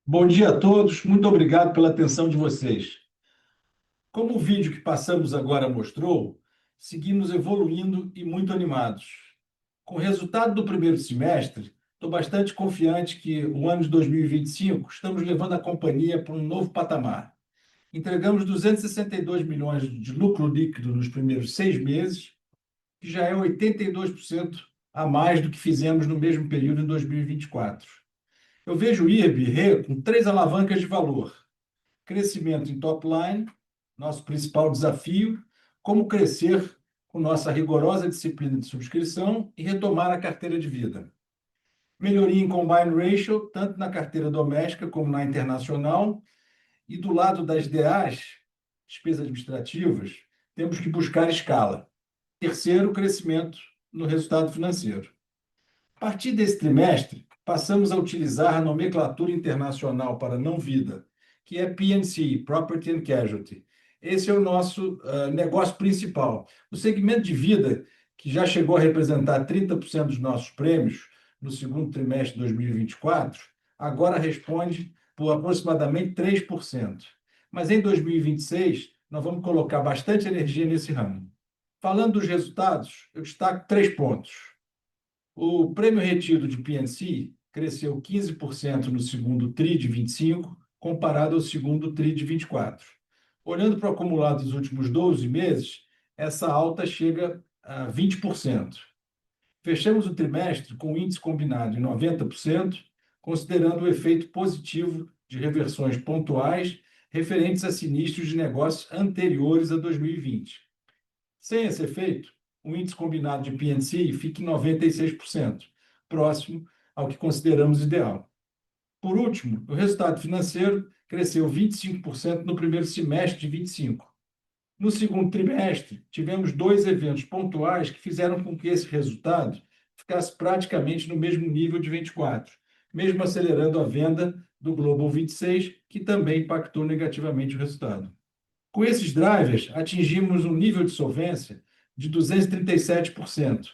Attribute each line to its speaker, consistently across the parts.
Speaker 1: Bom dia a todos, muito obrigado pela atenção de vocês. Como o vídeo que passamos agora mostrou, seguimos evoluindo e muito animados. Com o resultado do primeiro semestre, estou bastante confiante que o ano de 2025 estamos levando a companhia para um novo patamar. Entregamos 262 milhões de lucro líquido nos primeiros 6 meses, que já é 82% a mais do que fizemos no mesmo período em 2024. Eu vejo o IRB com três alavancas de valor: crescimento em top line, nosso principal desafio, como crescer com nossa rigorosa disciplina de subscrição e retomar a carteira de vida. Melhoria em combine ratio, tanto na carteira doméstica como na internacional, e do lado das DAs, despesas administrativas, temos que buscar escala. Terceiro, crescimento no resultado financeiro. A partir desse trimestre, passamos a utilizar a nomenclatura internacional para não vida, que é P&C, Property and Casualty. Esse é o nosso negócio principal. O segmento de vida, que já chegou a representar 30% dos nossos prêmios no segundo trimestre de 2024, agora responde por aproximadamente 3%. Mas em 2026, nós vamos colocar bastante energia nesse ramo. Falando dos resultados, eu destaco 3 pontos. O prêmio retido de P&C cresceu 15% no segundo TRI de 25, comparado ao segundo TRI de 24. Olhando para o acumulado dos últimos 12 meses, essa alta chega a 20%. Fechamos o trimestre com o índice combinado em 90%, considerando o efeito positivo de reversões pontuais referentes a sinistros de negócios anteriores a 2020. Sem esse efeito, o índice combinado de P&C fica em 96%, próximo ao que consideramos ideal. Por último, o resultado financeiro cresceu 25% no primeiro semestre de 25. No segundo trimestre, tivemos dois eventos pontuais que fizeram com que esse resultado ficasse praticamente no mesmo nível de 24, mesmo acelerando a venda do Global 26, que também impactou negativamente o resultado. Com esses drivers, atingimos um nível de solvência de 237%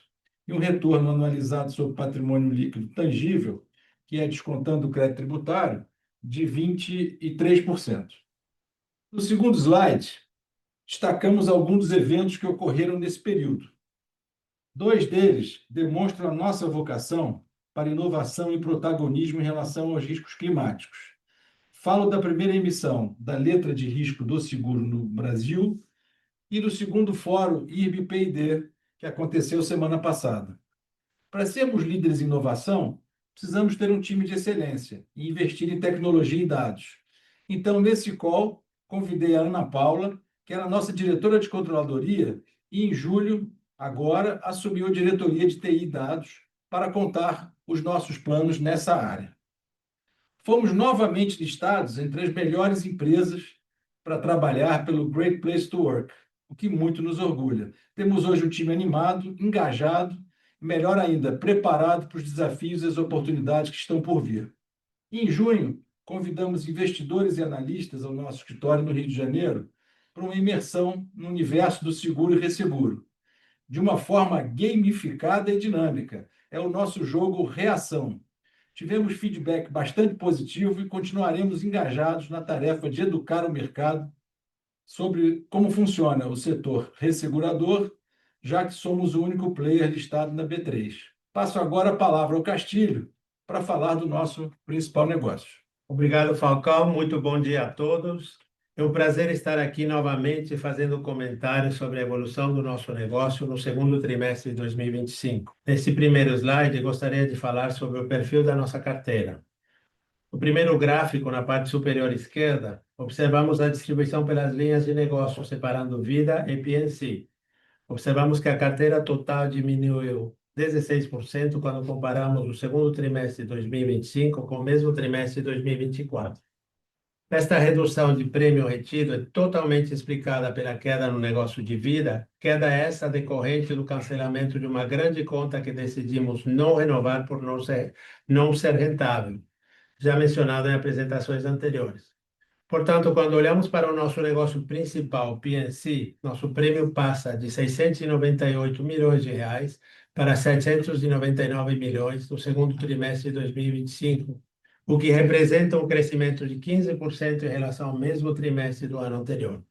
Speaker 1: e um retorno anualizado sobre patrimônio líquido tangível, que é descontando o crédito tributário, de 23%. No segundo slide, destacamos alguns dos eventos que ocorreram nesse período. Dois deles demonstram a nossa vocação para inovação e protagonismo em relação aos riscos climáticos. Falo da primeira emissão da letra de risco do seguro no Brasil e do segundo fórum IRB-P&D, que aconteceu semana passada. Para sermos líderes em inovação, precisamos ter um time de excelência e investir em tecnologia e dados. Então, nesse call, convidei a Ana Paula, que era a nossa diretora de controladoria, e em julho, agora, assumiu a diretoria de TI e dados para contar os nossos planos nessa área. Fomos novamente listados entre as melhores empresas para trabalhar pelo Great Place to Work, o que muito nos orgulha. Temos hoje um time animado, engajado, e melhor ainda, preparado para os desafios e as oportunidades que estão por vir. Em junho, convidamos investidores e analistas ao nosso escritório no Rio de Janeiro para uma imersão no universo do seguro e resseguro, de uma forma gamificada e dinâmica. É o nosso jogo Reação. Tivemos feedback bastante positivo e continuaremos engajados na tarefa de educar o mercado sobre como funciona o setor ressegurador, já que somos o único player listado na B3. Passo agora a palavra ao Castilho para falar do nosso principal negócio.
Speaker 2: Obrigado, Falcão. Muito bom dia a todos. É um prazer estar aqui novamente fazendo comentários sobre a evolução do nosso negócio no segundo trimestre de 2025. Nesse primeiro slide, gostaria de falar sobre o perfil da nossa carteira. No primeiro gráfico, na parte superior esquerda, observamos a distribuição pelas linhas de negócio, separando vida e P&C. Observamos que a carteira total diminuiu 16% quando comparamos o segundo trimestre de 2025 com o mesmo trimestre de 2024. Esta redução de prêmio retido é totalmente explicada pela queda no negócio de vida, queda essa decorrente do cancelamento de uma grande conta que decidimos não renovar por não ser rentável, já mencionado em apresentações anteriores. Portanto, quando olhamos para o nosso negócio principal, P&C, nosso prêmio passa de 698 milhões de reais para 799 milhões no segundo trimestre de 2025, o que representa um crescimento de 15% em relação ao mesmo trimestre do ano anterior.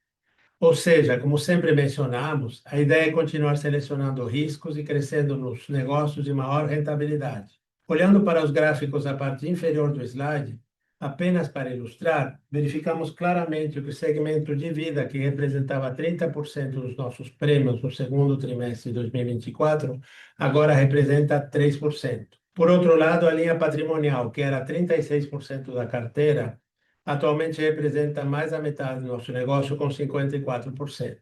Speaker 2: Ou seja, como sempre mencionamos, a ideia é continuar selecionando riscos e crescendo nos negócios de maior rentabilidade. Olhando para os gráficos da parte inferior do slide, apenas para ilustrar, verificamos claramente que o segmento de vida, que representava 30% dos nossos prêmios no segundo trimestre de 2024, agora representa 3%. Por outro lado, a linha patrimonial, que era 36% da carteira, atualmente representa mais da metade do nosso negócio, com 54%.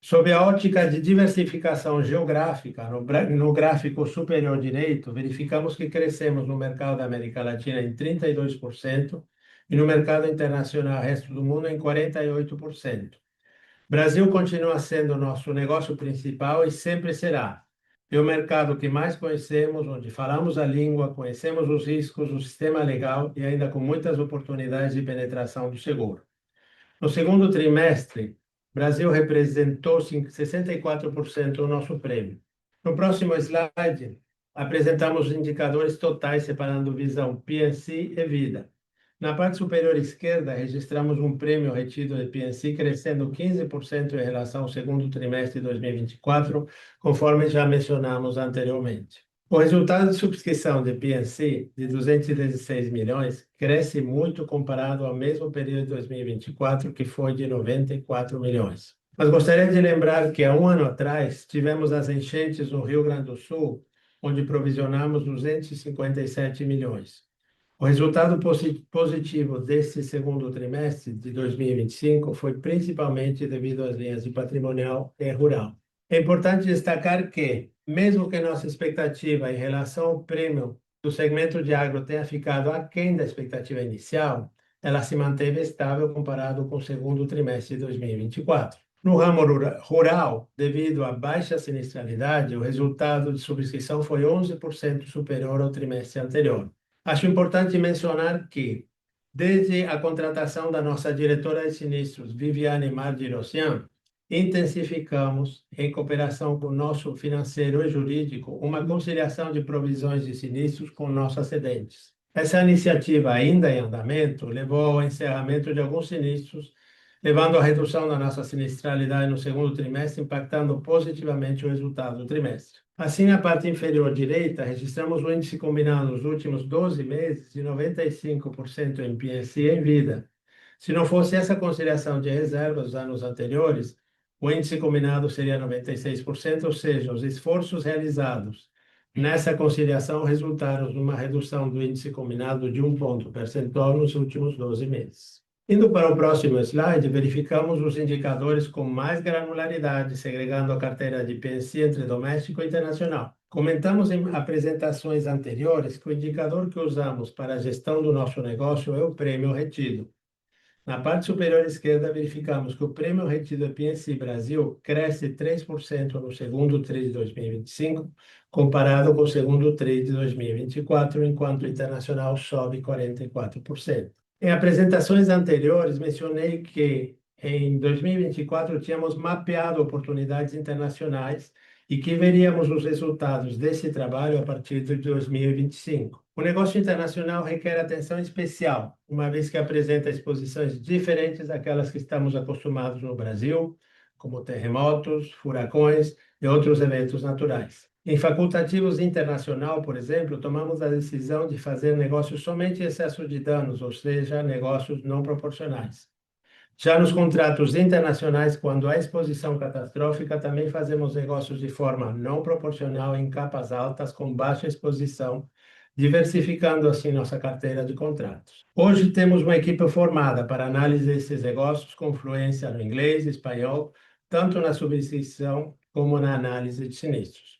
Speaker 2: Sob a ótica de diversificação geográfica, no gráfico superior direito, verificamos que crescemos no mercado da América Latina em 32% e no mercado internacional, resto do mundo, em 48%. Brasil continua sendo o nosso negócio principal e sempre será. É o mercado que mais conhecemos, onde falamos a língua, conhecemos os riscos, o sistema legal e ainda com muitas oportunidades de penetração do seguro. No segundo trimestre, Brasil representou 64% do nosso prêmio. No próximo slide, apresentamos os indicadores totais separando visão P&C e vida. Na parte superior esquerda, registramos um prêmio retido de P&C crescendo 15% em relação ao segundo trimestre de 2024, conforme já mencionamos anteriormente. O resultado de subscrição de P&C, de 216 milhões, cresce muito comparado ao mesmo período de 2024, que foi de 94 milhões. Mas gostaria de lembrar que há um ano atrás tivemos as enchentes no Rio Grande do Sul, onde provisionamos 257 milhões. O resultado positivo desse segundo trimestre de 2025 foi principalmente devido às linhas de patrimonial e rural. É importante destacar que, mesmo que nossa expectativa em relação ao prêmio do segmento de agro tenha ficado aquém da expectativa inicial, ela se manteve estável comparado com o segundo trimestre de 2024. No ramo rural, devido à baixa sinistralidade, o resultado de subscrição foi 11% superior ao trimestre anterior. Acho importante mencionar que, desde a contratação da nossa diretora de sinistros, Viviane Mardirossian, intensificamos, em cooperação com o nosso financeiro e jurídico, uma conciliação de provisões de sinistros com nossos acidentes. Essa iniciativa, ainda em andamento, levou ao encerramento de alguns sinistros, levando à redução da nossa sinistralidade no segundo trimestre, impactando positivamente o resultado do trimestre. Assim, na parte inferior direita, registramos o índice combinado nos últimos 12 meses de 95% em P&C e em vida. Se não fosse essa conciliação de reservas dos anos anteriores, o índice combinado seria 96%, ou seja, os esforços realizados nessa conciliação resultaram numa redução do índice combinado de 1 ponto percentual nos últimos 12 meses. Indo para o próximo slide, verificamos os indicadores com mais granularidade, segregando a carteira de P&C entre doméstico e internacional. Comentamos em apresentações anteriores que o indicador que usamos para a gestão do nosso negócio é o prêmio retido. Na parte superior esquerda, verificamos que o prêmio retido da P&C Brasil cresce 3% no segundo TRI de 2025, comparado com o segundo TRI de 2024, enquanto o internacional sobe 44%. Em apresentações anteriores, mencionei que em 2024 tínhamos mapeado oportunidades internacionais e que veríamos os resultados desse trabalho a partir de 2025. O negócio internacional requer atenção especial, uma vez que apresenta exposições diferentes daquelas que estamos acostumados no Brasil, como terremotos, furacões e outros eventos naturais. Em facultativos internacional, por exemplo, tomamos a decisão de fazer negócios somente em excesso de danos, ou seja, negócios não proporcionais. Já nos contratos internacionais, quando há exposição catastrófica, também fazemos negócios de forma não proporcional em capas altas com baixa exposição, diversificando assim nossa carteira de contratos. Hoje temos uma equipe formada para análise desses negócios com fluência no inglês e espanhol, tanto na subscrição como na análise de sinistros.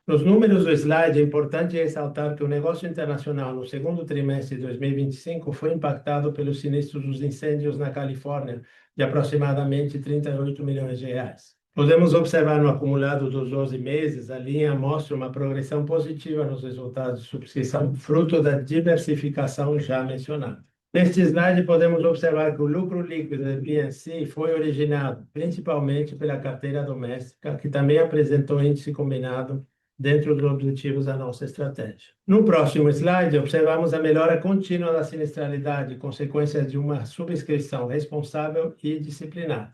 Speaker 2: Nos números do slide, é importante ressaltar que o negócio internacional no segundo trimestre de 2025 foi impactado pelos sinistros dos incêndios na Califórnia, de aproximadamente 38 milhões de reais. Podemos observar no acumulado dos 12 meses, a linha mostra uma progressão positiva nos resultados de subscrição, fruto da diversificação já mencionada. Neste slide, podemos observar que o lucro líquido da P&C foi originado principalmente pela carteira doméstica, que também apresentou índice combinado dentro dos objetivos da nossa estratégia. No próximo slide, observamos a melhora contínua da sinistralidade, consequência de uma subscrição responsável e disciplinada.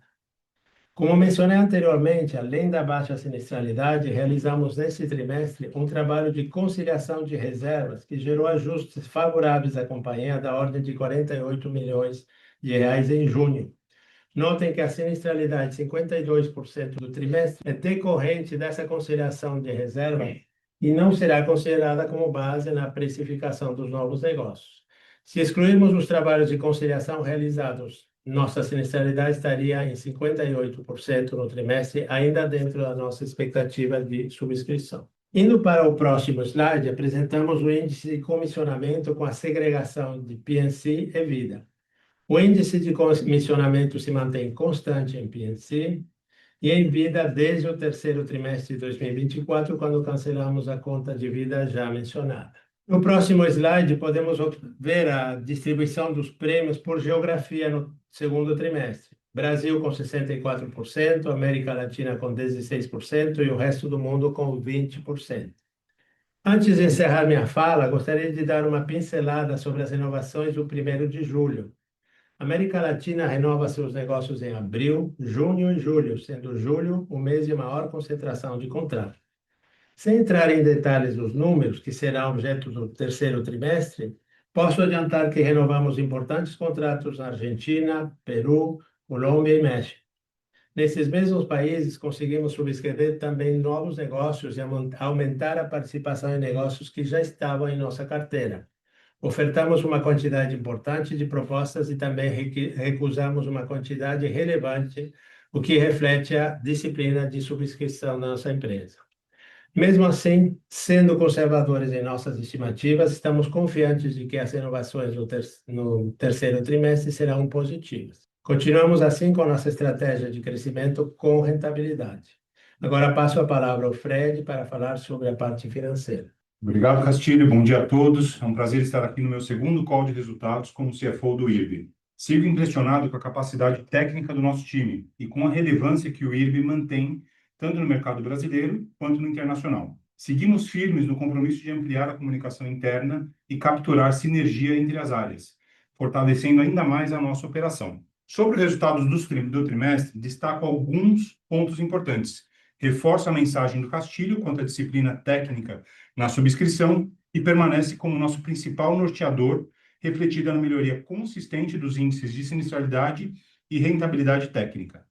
Speaker 2: Como mencionei anteriormente, além da baixa sinistralidade, realizamos neste trimestre um trabalho de conciliação de reservas que gerou ajustes favoráveis à companhia da ordem de 48 milhões de reais em junho. Notem que a sinistralidade de 52% do trimestre é decorrente dessa conciliação de reserva e não será considerada como base na precificação dos novos negócios. Se excluirmos os trabalhos de conciliação realizados, nossa sinistralidade estaria em 58% no trimestre, ainda dentro da nossa expectativa de subscrição. Indo para o próximo slide, apresentamos o índice de comissionamento com a segregação de P&C e Vida. O índice de comissionamento se mantém constante em P&C e em Vida desde o terceiro trimestre de 2024, quando cancelamos a conta de vida já mencionada. No próximo slide, podemos ver a distribuição dos prêmios por geografia no segundo trimestre. Brasil com 64%, América Latina com 16% e o resto do mundo com 20%. Antes de encerrar minha fala, gostaria de dar uma pincelada sobre as renovações do 1º de julho. A América Latina renova seus negócios em abril, junho e julho, sendo julho o mês de maior concentração de contratos. Sem entrar em detalhes dos números, que será objeto do terceiro trimestre, posso adiantar que renovamos importantes contratos na Argentina, Peru, Colômbia e México. Nesses mesmos países, conseguimos subscrever também novos negócios e aumentar a participação em negócios que já estavam em nossa carteira. Ofertamos uma quantidade importante de propostas e também recusamos uma quantidade relevante, o que reflete a disciplina de subscrição da nossa empresa. Mesmo assim, sendo conservadores em nossas estimativas, estamos confiantes de que as renovações no terceiro trimestre serão positivas. Continuamos assim com nossa estratégia de crescimento com rentabilidade. Agora passo a palavra ao Fred para falar sobre a parte financeira.
Speaker 3: Obrigado, Castilho. Bom dia a todos. É um prazer estar aqui no meu segundo call de resultados como CFO do IRB. Sigo impressionado com a capacidade técnica do nosso time e com a relevância que o IRB mantém tanto no mercado brasileiro quanto no internacional. Seguimos firmes no compromisso de ampliar a comunicação interna e capturar sinergia entre as áreas, fortalecendo ainda mais a nossa operação. Sobre os resultados do trimestre, destaco alguns pontos importantes. Reforço a mensagem do Castilho quanto à disciplina técnica na subscrição e permanece como nosso principal norteador, refletida na melhoria consistente dos índices de sinistralidade e rentabilidade técnica.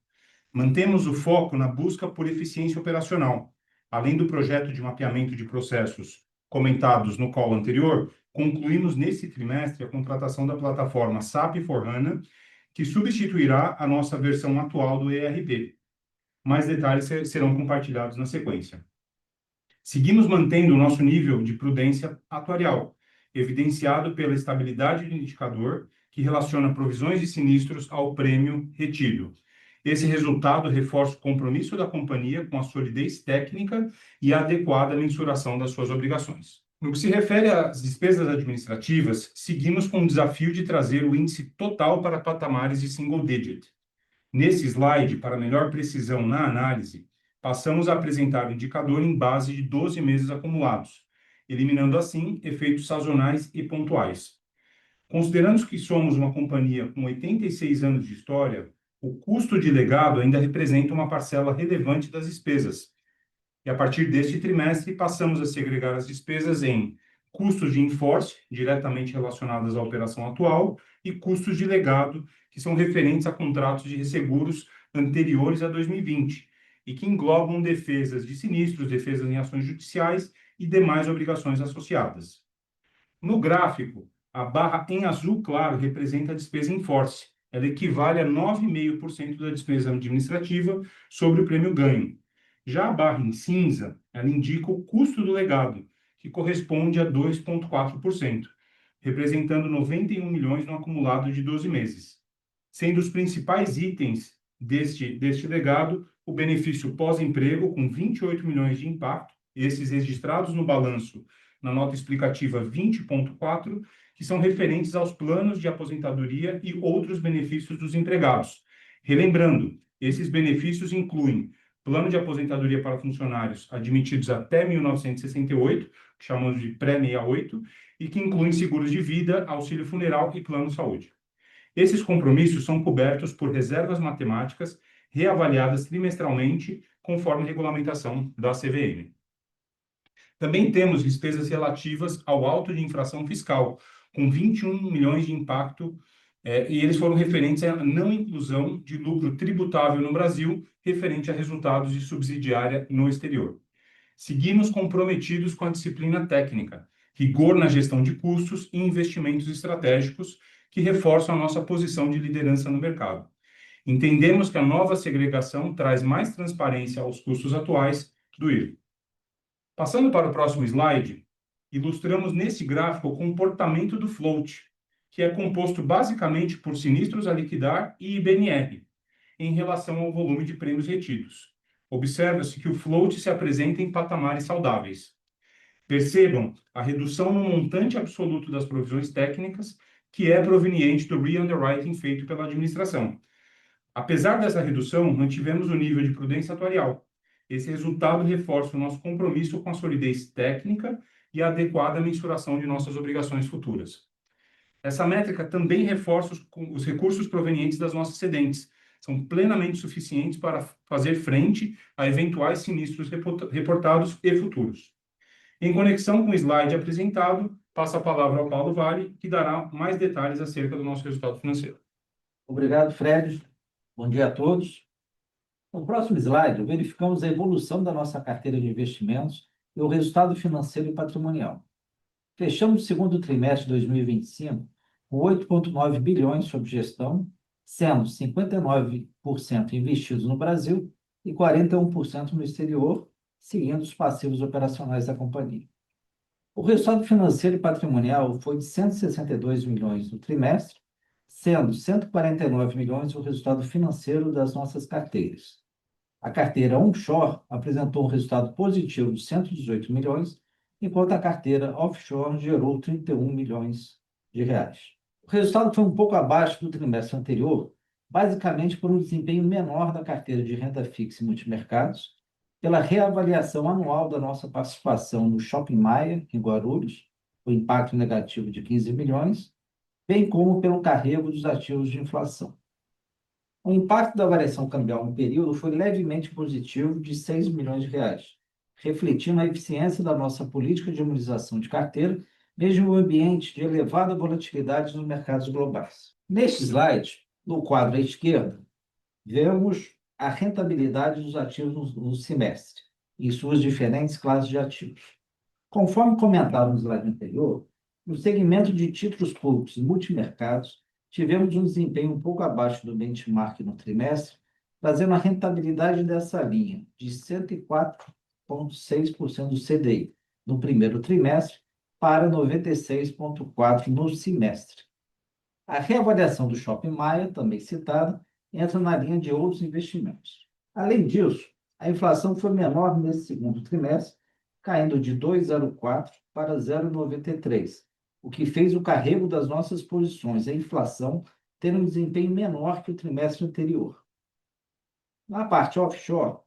Speaker 3: Mantemos o foco na busca por eficiência operacional. Além do projeto de mapeamento de processos comentados no call anterior, concluímos nesse trimestre a contratação da plataforma SAP S/4HANA, que substituirá a nossa versão atual do ERP. Mais detalhes serão compartilhados na sequência. Seguimos mantendo o nosso nível de prudência atuarial, evidenciado pela estabilidade do indicador que relaciona provisões de sinistros ao prêmio retido. Esse resultado reforça o compromisso da companhia com a solidez técnica e a adequada mensuração das suas obrigações. No que se refere às despesas administrativas, seguimos com o desafio de trazer o índice total para patamares de single digit. Nesse slide, para melhor precisão na análise, passamos a apresentar o indicador em base de 12 meses acumulados, eliminando assim efeitos sazonais e pontuais. Considerando que somos uma companhia com 86 anos de história, o custo de legado ainda representa uma parcela relevante das despesas. E a partir deste trimestre, passamos a segregar as despesas em custos de in-force, diretamente relacionados à operação atual, e custos de legado, que são referentes a contratos de resseguros anteriores a 2020, e que englobam defesas de sinistros, defesas em ações judiciais e demais obrigações associadas. No gráfico, a barra em azul claro representa a despesa em force. Ela equivale a 9,5% da despesa administrativa sobre o prêmio ganho. Já a barra em cinza, ela indica o custo do legado, que corresponde a 2,4%, representando 91 milhões no acumulado de 12 meses. Sendo os principais itens deste legado o benefício pós-emprego, com 28 milhões de impacto, esses registrados no balanço na nota explicativa 20.4, que são referentes aos planos de aposentadoria e outros benefícios dos empregados. Relembrando, esses benefícios incluem plano de aposentadoria para funcionários admitidos até 1968, que chamamos de pré-68, e que incluem seguros de vida, auxílio funeral e plano saúde. Esses compromissos são cobertos por reservas matemáticas reavaliadas trimestralmente, conforme regulamentação da CVM. Também temos despesas relativas ao auto de infração fiscal, com 21 milhões de impacto, e eles foram referentes à não inclusão de lucro tributável no Brasil, referente a resultados de subsidiária no exterior. Seguimos comprometidos com a disciplina técnica, rigor na gestão de custos e investimentos estratégicos que reforçam a nossa posição de liderança no mercado. Entendemos que a nova segregação traz mais transparência aos custos atuais do IRB. Passando para o próximo slide, ilustramos nesse gráfico o comportamento do float, que é composto basicamente por sinistros a liquidar e IBNR, em relação ao volume de prêmios retidos. Observa-se que o float se apresenta em patamares saudáveis. Percebam a redução no montante absoluto das provisões técnicas, que é proveniente do re-underwriting feito pela administração. Apesar dessa redução, mantivemos o nível de prudência atuarial. Esse resultado reforça o nosso compromisso com a solidez técnica e a adequada mensuração de nossas obrigações futuras. Essa métrica também reforça os recursos provenientes das nossas cedentes. São plenamente suficientes para fazer frente a eventuais sinistros reportados e futuros. Em conexão com o slide apresentado, passo a palavra ao Paulo Vale, que dará mais detalhes acerca do nosso resultado financeiro.
Speaker 4: Obrigado, Fred. Bom dia a todos. No próximo slide, verificamos a evolução da nossa carteira de investimentos e o resultado financeiro e patrimonial. Fechamos o segundo trimestre de 2025 com 8,9 bilhões sob gestão, sendo 59% investidos no Brasil e 41% no exterior, seguindo os passivos operacionais da companhia. O resultado financeiro e patrimonial foi de 162 milhões no trimestre, sendo 149 milhões o resultado financeiro das nossas carteiras. A carteira onshore apresentou um resultado positivo de 118 milhões, enquanto a carteira offshore gerou 31 milhões de reais. O resultado foi um pouco abaixo do trimestre anterior, basicamente por um desempenho menor da carteira de renda fixa e multimercados, pela reavaliação anual da nossa participação no Shopping Maia, em Guarulhos, o impacto negativo de 15 milhões, bem como pelo carrego dos ativos de inflação. O impacto da variação cambial no período foi levemente positivo, de 6 milhões de reais, refletindo a eficiência da nossa política de imunização de carteira, mesmo em um ambiente de elevada volatilidade nos mercados globais. Neste slide, no quadro à esquerda, vemos a rentabilidade dos ativos no semestre, em suas diferentes classes de ativos. Conforme comentado no slide anterior, no segmento de títulos públicos e multimercados, tivemos um desempenho um pouco abaixo do benchmark no trimestre, trazendo a rentabilidade dessa linha de 104,6% do CDI no primeiro trimestre para 96,4% no semestre. A reavaliação do Shopping Maia, também citada, entra na linha de outros investimentos. Além disso, a inflação foi menor nesse segundo trimestre, caindo de 2,04 para 0,93, o que fez o carrego das nossas posições em inflação ter um desempenho menor que o trimestre anterior. Na parte offshore,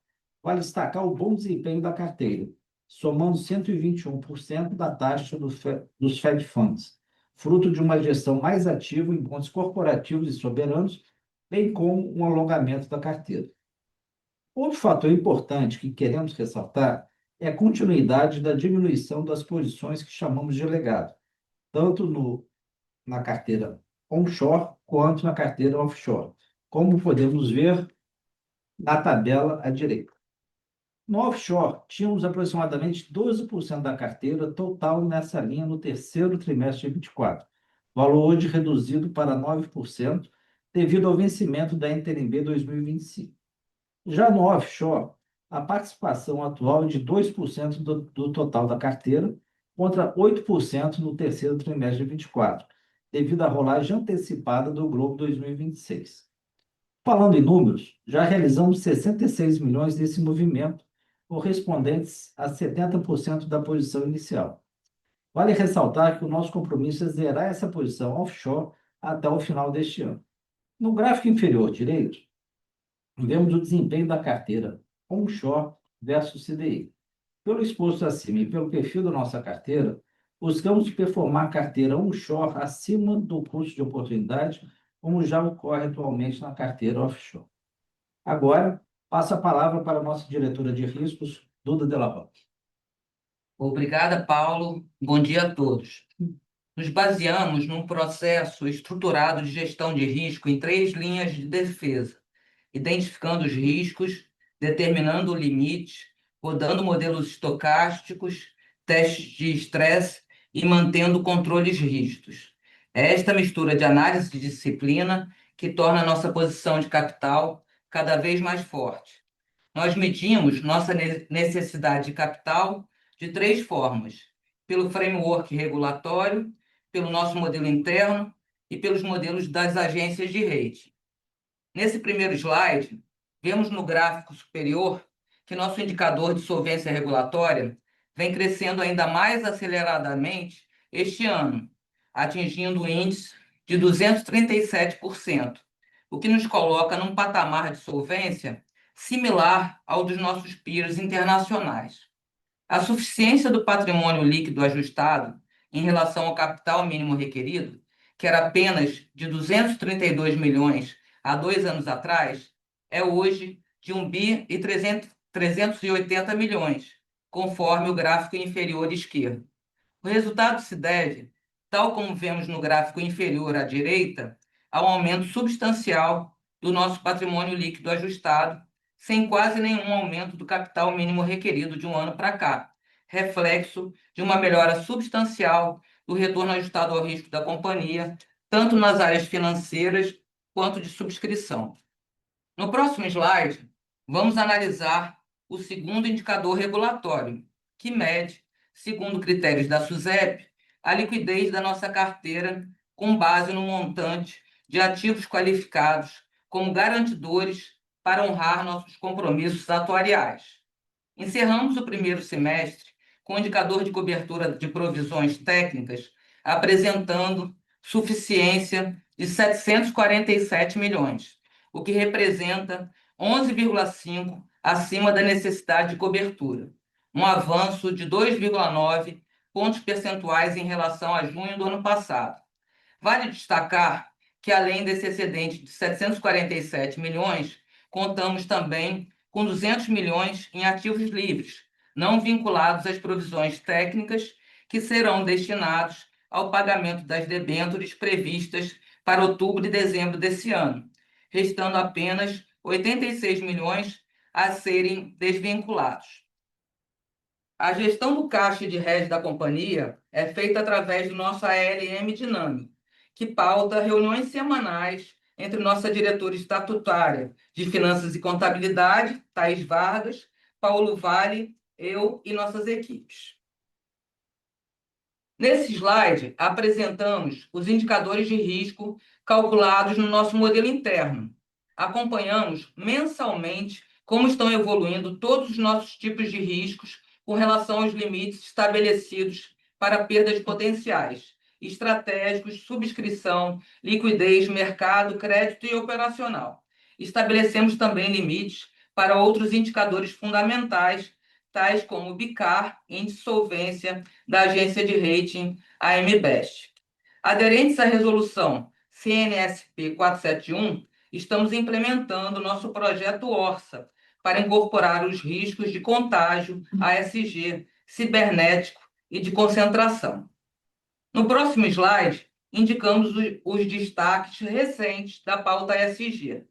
Speaker 4: vale destacar o bom desempenho da carteira, somando 121% da taxa dos Fed Funds, fruto de uma gestão mais ativa em bons corporativos e soberanos, bem como um alongamento da carteira. Outro fator importante que queremos ressaltar é a continuidade da diminuição das posições que chamamos de legado, tanto na carteira onshore quanto na carteira offshore, como podemos ver na tabela à direita. No offshore, tínhamos aproximadamente 12% da carteira total nessa linha no terceiro trimestre de 24, valor hoje reduzido para 9%, devido ao vencimento da NTNB 2025. Já no offshore, a participação atual é de 2% do total da carteira, contra 8% no terceiro trimestre de 24, devido à rolagem antecipada do Globo 2026. Falando em números, já realizamos 66 milhões desse movimento, correspondentes a 70% da posição inicial. Vale ressaltar que o nosso compromisso é zerar essa posição offshore até o final deste ano. No gráfico inferior direito, vemos o desempenho da carteira onshore versus CDI. Pelo exposto acima e pelo perfil da nossa carteira, buscamos performar a carteira onshore acima do custo de oportunidade, como já ocorre atualmente na carteira offshore. Agora, passo a palavra para a nossa diretora de riscos, Duda Della Rocque.
Speaker 5: Obrigada, Paulo. Bom dia a todos. Nos baseamos num processo estruturado de gestão de risco em 3 linhas de defesa, identificando os riscos, determinando o limite, rodando modelos estocásticos, testes de estresse e mantendo controles rígidos. É esta mistura de análise de disciplina que torna a nossa posição de capital cada vez mais forte. Nós medimos nossa necessidade de capital de 3 formas: pelo framework regulatório, pelo nosso modelo interno e pelos modelos das agências de rating. Nesse primeiro slide, vemos no gráfico superior que nosso indicador de solvência regulatória vem crescendo ainda mais aceleradamente este ano, atingindo o índice de 237%, o que nos coloca num patamar de solvência similar ao dos nossos peers internacionais. A suficiência do patrimônio líquido ajustado em relação ao capital mínimo requerido, que era apenas de 232 milhões há 2 anos atrás, é hoje de 1 bi e 380 milhões, conforme o gráfico inferior esquerdo. O resultado se deve, tal como vemos no gráfico inferior à direita, ao aumento substancial do nosso patrimônio líquido ajustado, sem quase nenhum aumento do capital mínimo requerido de um ano para cá, reflexo de uma melhora substancial do retorno ajustado ao risco da companhia, tanto nas áreas financeiras quanto de subscrição. No próximo slide, vamos analisar o segundo indicador regulatório, que mede, segundo critérios da SUSEP, a liquidez da nossa carteira com base no montante de ativos qualificados como garantidores para honrar nossos compromissos atuariais. Encerramos o primeiro semestre com o indicador de cobertura de provisões técnicas apresentando suficiência de 747 milhões, o que representa 11,5% acima da necessidade de cobertura, um avanço de 2,9 pontos percentuais em relação a junho do ano passado. Vale destacar que, além desse excedente de 747 milhões, contamos também com 200 milhões em ativos livres, não vinculados às provisões técnicas, que serão destinados ao pagamento das debêntures previstas para outubro e dezembro desse ano, restando apenas 86 milhões a serem desvinculados. A gestão do caixa e de hedge da companhia é feita através do nosso ALM dinâmico, que pauta reuniões semanais entre nossa diretora estatutária de Finanças e Contabilidade, Thaís Vargas, Paulo Vale, eu e nossas equipes. Nesse slide, apresentamos os indicadores de risco calculados no nosso modelo interno. Acompanhamos mensalmente como estão evoluindo todos os nossos tipos de riscos com relação aos limites estabelecidos para perdas potenciais, estratégicos, subscrição, liquidez, mercado, crédito e operacional. Estabelecemos também limites para outros indicadores fundamentais, tais como o BICAR, índice de solvência da agência de rating AM Best. Aderentes à resolução CNSP 471, estamos implementando nosso projeto ORSA para incorporar os riscos de contágio, ASG, cibernético e de concentração. No próximo slide, indicamos os destaques recentes da pauta ESG.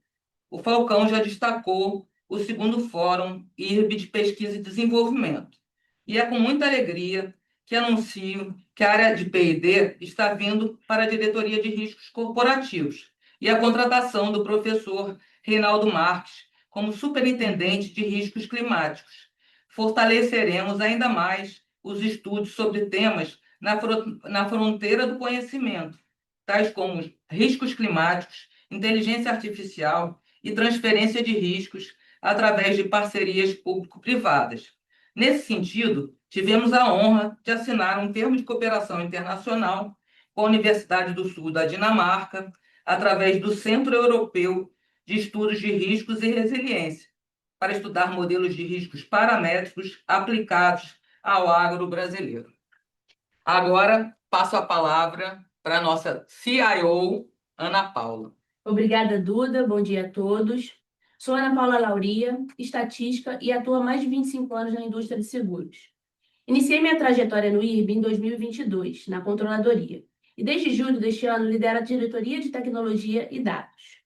Speaker 5: O Falcão já destacou o segundo Fórum IRB de Pesquisa e Desenvolvimento. E é com muita alegria que anuncio que a área de P&D está vindo para a Diretoria de Riscos Corporativos e a contratação do professor Reinaldo Marques como superintendente de riscos climáticos. Fortaleceremos ainda mais os estudos sobre temas na fronteira do conhecimento, tais como riscos climáticos, inteligência artificial e transferência de riscos através de parcerias público-privadas. Nesse sentido, tivemos a honra de assinar um termo de cooperação internacional com a Universidade do Sul da Dinamarca, através do Centro Europeu de Estudos de Riscos e Resiliência, para estudar modelos de riscos paramétricos aplicados ao agro brasileiro. Agora, passo a palavra para a nossa CIO, Ana Paula.
Speaker 6: Obrigada, Duda. Bom dia a todos. Sou Ana Paula Lauria, estatística e atuo há mais de 25 anos na indústria de seguros. Iniciei minha trajetória no IRB em 2022, na controladoria, e desde julho deste ano lidero a diretoria de tecnologia e dados.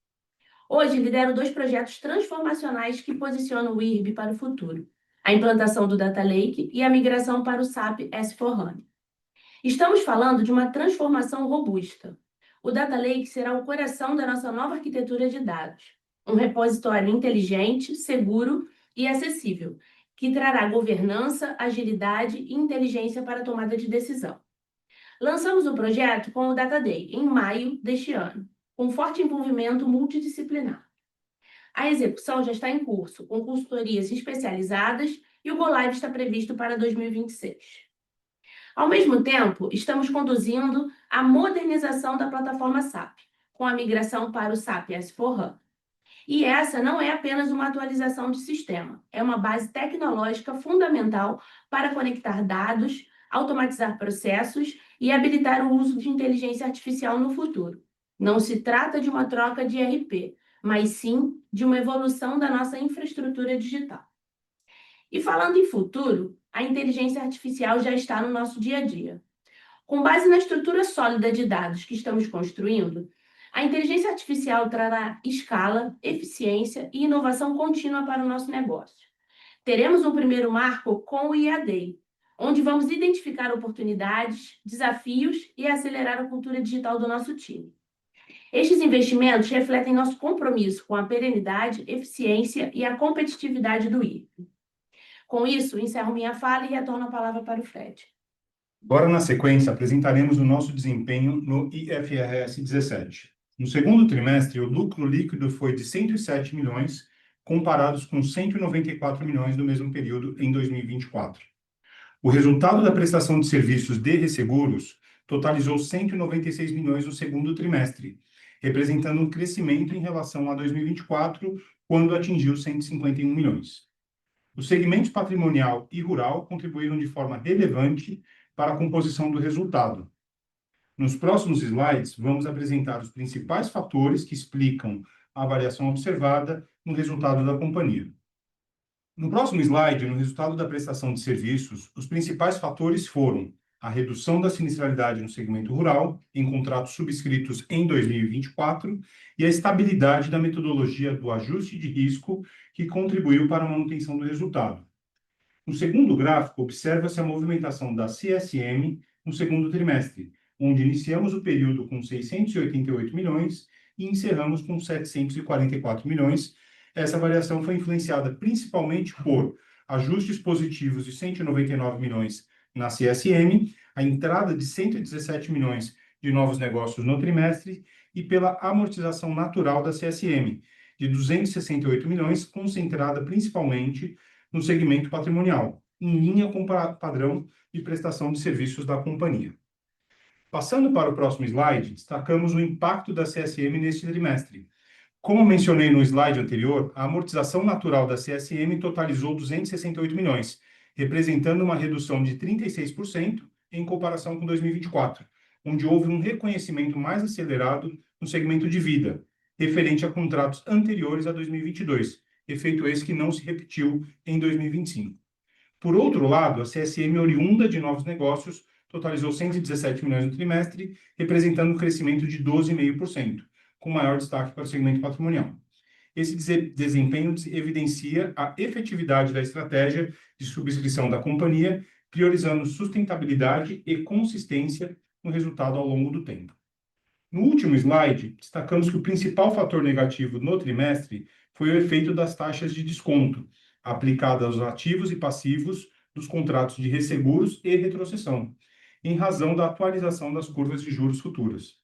Speaker 6: Hoje lidero 2 projetos transformacionais que posicionam o IRB para o futuro: a implantação do Data Lake e a migração para o SAP S/4HANA. Estamos falando de uma transformação robusta. O Data Lake será o coração da nossa nova arquitetura de dados, um repositório inteligente, seguro e acessível, que trará governança, agilidade e inteligência para a tomada de decisão. Lançamos o projeto com o Data Day em maio deste ano, com forte envolvimento multidisciplinar. A execução já está em curso, com consultorias especializadas, e o Go-Live está previsto para 2026. Ao mesmo tempo, estamos conduzindo a modernização da plataforma SAP, com a migração para o SAP S/4HANA. E essa não é apenas uma atualização de sistema, é uma base tecnológica fundamental para conectar dados, automatizar processos e habilitar o uso de inteligência artificial no futuro. Não se trata de uma troca de ERP, mas sim de uma evolução da nossa infraestrutura digital. E falando em futuro, a inteligência artificial já está no nosso dia a dia. Com base na estrutura sólida de dados que estamos construindo, a inteligência artificial trará escala, eficiência e inovação contínua para o nosso negócio. Teremos um primeiro marco com o IAD, onde vamos identificar oportunidades, desafios e acelerar a cultura digital do nosso time. Estes investimentos refletem nosso compromisso com a perenidade, eficiência e a competitividade do IRB. Com isso, encerro minha fala e retorno a palavra para o Fred.
Speaker 3: Agora, na sequência, apresentaremos o nosso desempenho no IFRS 17. No segundo trimestre, o lucro líquido foi de 107 milhões, comparados com 194 milhões no mesmo período em 2024. O resultado da prestação de serviços de resseguros totalizou 196 milhões no segundo trimestre, representando um crescimento em relação a 2024, quando atingiu 151 milhões. Os segmentos patrimonial e rural contribuíram de forma relevante para a composição do resultado. Nos próximos slides, vamos apresentar os principais fatores que explicam a variação observada no resultado da companhia. No próximo slide, no resultado da prestação de serviços, os principais fatores foram a redução da sinistralidade no segmento rural, em contratos subscritos em 2024, e a estabilidade da metodologia do ajuste de risco, que contribuiu para a manutenção do resultado. No segundo gráfico, observa-se a movimentação da CSM no segundo trimestre, onde iniciamos o período com 688 milhões e encerramos com 744 milhões. Essa variação foi influenciada principalmente por ajustes positivos de 199 milhões na CSM, a entrada de 117 milhões de novos negócios no trimestre e pela amortização natural da CSM, de 268 milhões, concentrada principalmente no segmento patrimonial, em linha com o padrão de prestação de serviços da companhia. Passando para o próximo slide, destacamos o impacto da CSM neste trimestre. Como mencionei no slide anterior, a amortização natural da CSM totalizou 268 milhões, representando uma redução de 36% em comparação com 2024, onde houve um reconhecimento mais acelerado no segmento de vida, referente a contratos anteriores a 2022, efeito esse que não se repetiu em 2025. Por outro lado, a CSM oriunda de novos negócios totalizou 117 milhões no trimestre, representando um crescimento de 12,5%, com maior destaque para o segmento patrimonial. Esse desempenho evidencia a efetividade da estratégia de subscrição da companhia, priorizando sustentabilidade e consistência no resultado ao longo do tempo. No último slide, destacamos que o principal fator negativo no trimestre foi o efeito das taxas de desconto, aplicadas aos ativos e passivos dos contratos de resseguros e retrocessão, em razão da atualização das curvas de juros futuras.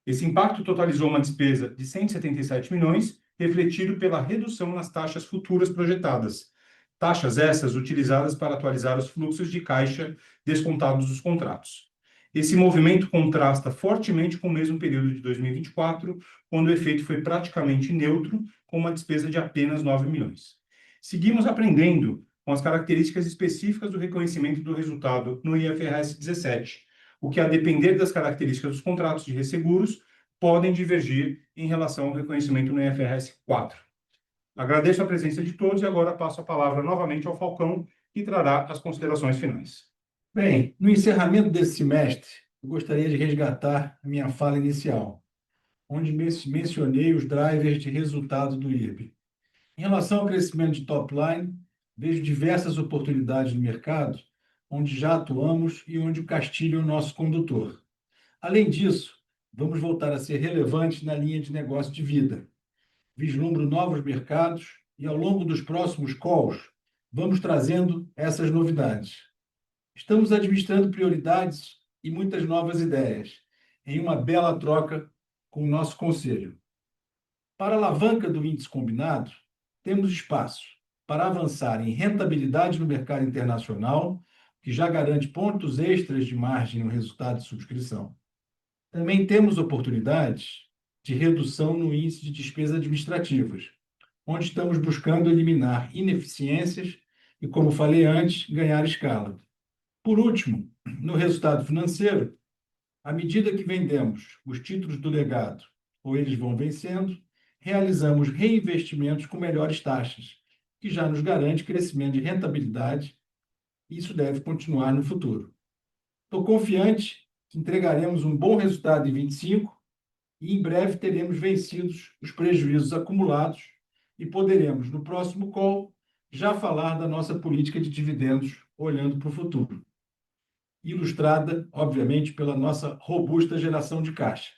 Speaker 3: Esse impacto totalizou uma despesa de 177 milhões, refletido pela redução nas taxas futuras projetadas, taxas essas utilizadas para atualizar os fluxos de caixa descontados dos contratos. Esse movimento contrasta fortemente com o mesmo período de 2024, quando o efeito foi praticamente neutro, com uma despesa de apenas 9 milhões. Seguimos aprendendo com as características específicas do reconhecimento do resultado no IFRS 17, o que, a depender das características dos contratos de resseguros, podem divergir em relação ao reconhecimento no IFRS 4. Agradeço a presença de todos e agora passo a palavra novamente ao Falcão, que trará as considerações finais.
Speaker 1: Bem, no encerramento desse semestre, eu gostaria de resgatar a minha fala inicial, onde mencionei os drivers de resultado do IRB. Em relação ao crescimento de top line, vejo diversas oportunidades no mercado, onde já atuamos e onde o Castilho é o nosso condutor. Além disso, vamos voltar a ser relevantes na linha de negócio de vida. Vislumbro novos mercados e, ao longo dos próximos calls, vamos trazendo essas novidades. Estamos administrando prioridades e muitas novas ideias, em uma bela troca com o nosso conselho. Para a alavanca do índice combinado, temos espaço para avançar em rentabilidade no mercado internacional, que já garante pontos extras de margem no resultado de subscrição. Também temos oportunidades de redução no índice de despesas administrativas, onde estamos buscando eliminar ineficiências e, como falei antes, ganhar escala. Por último, no resultado financeiro, à medida que vendemos os títulos do legado ou eles vão vencendo, realizamos reinvestimentos com melhores taxas, que já nos garante crescimento de rentabilidade, e isso deve continuar no futuro. Estou confiante que entregaremos um bom resultado em 25 e em breve teremos vencidos os prejuízos acumulados e poderemos, no próximo call, já falar da nossa política de dividendos olhando para o futuro, ilustrada, obviamente, pela nossa robusta geração de caixa.